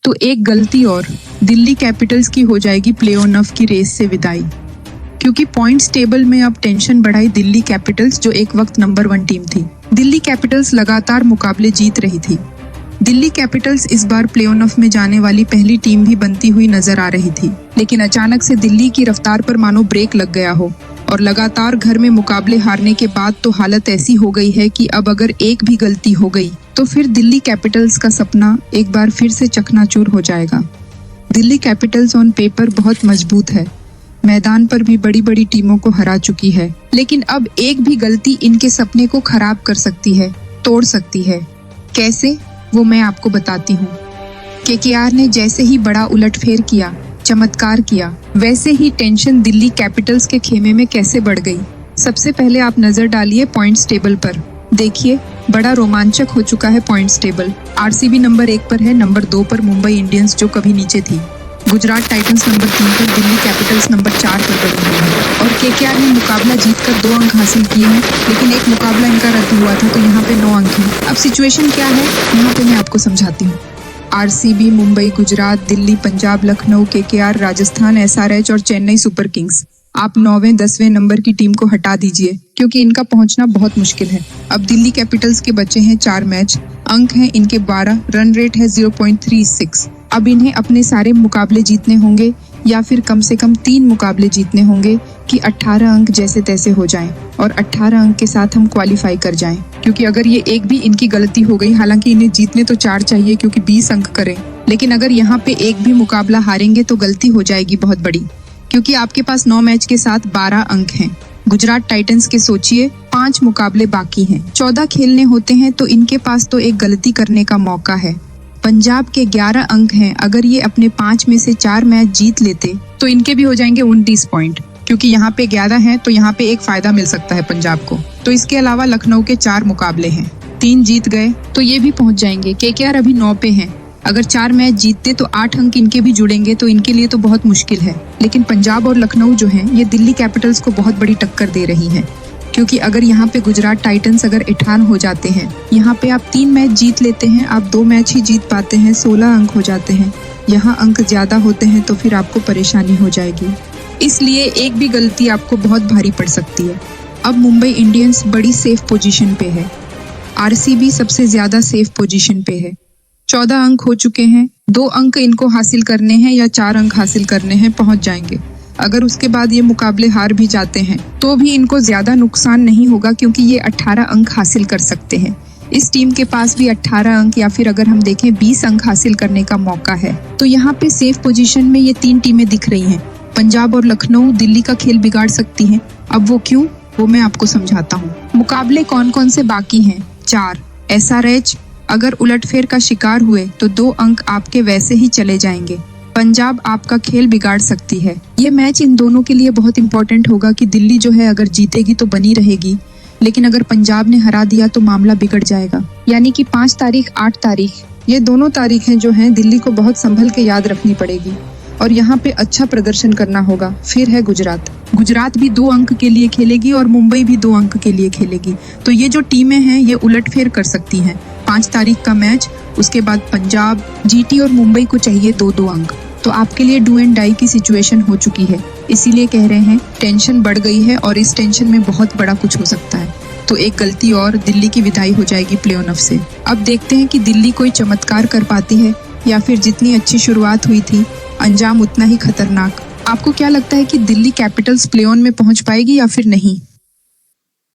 तो एक गलती और दिल्ली कैपिटल्स की हो जाएगी प्ले-ऑफ की रेस से विदाई, क्योंकि पॉइंट्स टेबल में अब टेंशन बढ़ाई दिल्ली कैपिटल्स, जो एक वक्त नंबर 1 टीम थी। दिल्ली कैपिटल्स लगातार मुकाबले जीत रही थी। दिल्ली कैपिटल्स इस बार प्ले-ऑफ में जाने वाली पहली टीम भी बनती हुई नजर आ रही थी, लेकिन अचानक से दिल्ली की रफ्तार पर मानो ब्रेक लग गया हो और लगातार घर में मुकाबले हारने के बाद तो हालत ऐसी हो गई है कि अब अगर एक भी गलती हो गई तो फिर दिल्ली कैपिटल्स का सपना एक बार फिर से चकनाचूर हो जाएगा। दिल्ली कैपिटल्स ऑन पेपर बहुत मजबूत है, मैदान पर भी बड़ी बड़ी टीमों को हरा चुकी है, लेकिन अब एक भी गलती इनके सपने को खराब कर सकती है, तोड़ सकती है। कैसे, वो मैं आपको बताती हूँ। केकेआर ने जैसे ही बड़ा उलटफेर किया, चमत्कार किया, वैसे ही टेंशन दिल्ली कैपिटल्स के खेमे में कैसे बढ़ गई। सबसे पहले आप नजर डालिए पॉइंट्स टेबल पर। देखिए, बड़ा रोमांचक हो चुका है पॉइंट्स टेबल। आरसीबी नंबर 1 पर है, नंबर 2 पर मुंबई इंडियंस जो कभी नीचे थी, गुजरात टाइटंस नंबर 3 पर, दिल्ली कैपिटल्स नंबर 4 पर बनी हुई है और केकेआर ने मुकाबला जीतकर 2 अंक हासिल किए हैं, लेकिन एक मुकाबला इनका रद्द हुआ था तो यहाँ पे 9 अंक हैं। अब सिचुएशन क्या है यहाँ पे मैं आपको समझाती हूँ। RCB, Mumbai, Gujarat, Delhi, Punjab, Lucknow, KKR, Rajasthan, SRH और चेन्नई सुपर किंग्स, आप 9वें 10वें नंबर की टीम को हटा दीजिए क्योंकि इनका पहुंचना बहुत मुश्किल है। अब दिल्ली कैपिटल्स के बचे हैं 4 मैच, अंक हैं इनके 12, रन रेट है 0.36। अब इन्हें अपने सारे मुकाबले जीतने होंगे या फिर कम से कम 3 मुकाबले जीतने होंगे कि 18 अंक जैसे तैसे हो जाएं और 18 अंक के साथ हम क्वालिफाई कर जाएं, क्योंकि अगर ये एक भी इनकी गलती हो गई, हालांकि इन्हें जीतने तो 4 चाहिए क्योंकि 20 अंक करें, लेकिन अगर यहाँ पे एक भी मुकाबला हारेंगे तो गलती हो जाएगी बहुत बड़ी, क्योंकि आपके पास 9 मैच के साथ 12 अंक हैं। गुजरात टाइटंस के सोचिए 5 मुकाबले बाकी हैं, 14 खेलने होते हैं, तो इनके पास तो एक गलती करने का मौका है। पंजाब के 11 अंक हैं, अगर ये अपने 5 में से 4 मैच जीत लेते तो इनके भी हो जाएंगे 29 पॉइंट, क्योंकि यहाँ पे 11 हैं तो यहाँ पे एक फायदा मिल सकता है पंजाब को। तो इसके अलावा लखनऊ के 4 मुकाबले हैं, 3 जीत गए तो ये भी पहुंच जाएंगे। केकेआर अभी 9 पे हैं, अगर 4 मैच जीतते तो 8 अंक इनके भी जुड़ेंगे, तो इनके लिए तो बहुत मुश्किल है। लेकिन पंजाब और लखनऊ जो हैं, ये दिल्ली कैपिटल्स को बहुत बड़ी टक्कर दे रही हैं, क्योंकि अगर यहाँ पे गुजरात टाइटंस अगर 18 हो जाते हैं, यहाँ पे आप 3 मैच जीत लेते हैं, आप 2 मैच ही जीत पाते हैं, 16 अंक हो जाते हैं। यहाँ अंक ज्यादा होते हैं तो फिर आपको परेशानी हो जाएगी, इसलिए एक भी गलती आपको बहुत भारी पड़ सकती है। अब मुंबई इंडियंस बड़ी सेफ पोजीशन पे है, आरसीबी सबसे ज्यादा सेफ पोजीशन पे है। 14 अंक हो चुके हैं, 2 अंक इनको हासिल करने हैं या 4 अंक हासिल करने हैं, पहुंच जाएंगे। अगर उसके बाद ये मुकाबले हार भी जाते हैं तो भी इनको ज्यादा नुकसान नहीं होगा, क्योंकि ये 18 अंक हासिल कर सकते हैं। इस टीम के पास भी 18 अंक या फिर अगर हम देखें 20 अंक हासिल करने का मौका है। तो यहाँ पे सेफ पोजीशन में ये 3 टीमें दिख रही हैं। पंजाब और लखनऊ दिल्ली का खेल बिगाड़ सकती हैं। अब वो क्यों, वो मैं आपको समझाता हूँ। मुकाबले कौन कौन से बाकी हैं? 4। एसआरएच अगर उलटफेर का शिकार हुए तो 2 अंक आपके वैसे ही चले जाएंगे। पंजाब आपका खेल बिगाड़ सकती है। ये मैच इन दोनों के लिए बहुत इंपॉर्टेंट होगा कि दिल्ली जो है अगर जीतेगी तो बनी रहेगी, लेकिन अगर पंजाब ने हरा दिया तो मामला बिगड़ जाएगा। यानी कि 5 तारीख 8 तारीख, ये दोनों तारीखें जो हैं दिल्ली को बहुत संभल के याद रखनी पड़ेगी और यहाँ पे अच्छा प्रदर्शन करना होगा। फिर है गुजरात भी 2 अंक के लिए खेलेगी और मुंबई भी 2 अंक के लिए खेलेगी। तो ये जो टीमें हैं ये उलटफेर कर सकती हैं। 5 तारीख का मैच, उसके बाद पंजाब, जीटी और मुंबई को चाहिए 2-2 अंक। तो आपके लिए डू एंड डाई की सिचुएशन हो चुकी है, इसीलिए कह रहे हैं टेंशन बढ़ गई है और इस टेंशन में बहुत बड़ा कुछ हो सकता है। तो एक गलती और दिल्ली की विदाई हो जाएगी प्ले-ऑफ से। अब देखते हैं कि दिल्ली कोई चमत्कार कर पाती है या फिर जितनी अच्छी शुरुआत हुई थी अंजाम उतना ही खतरनाक। आपको क्या लगता है कि दिल्ली कैपिटल्स प्ले-ऑन में पहुंच पाएगी या फिर नहीं?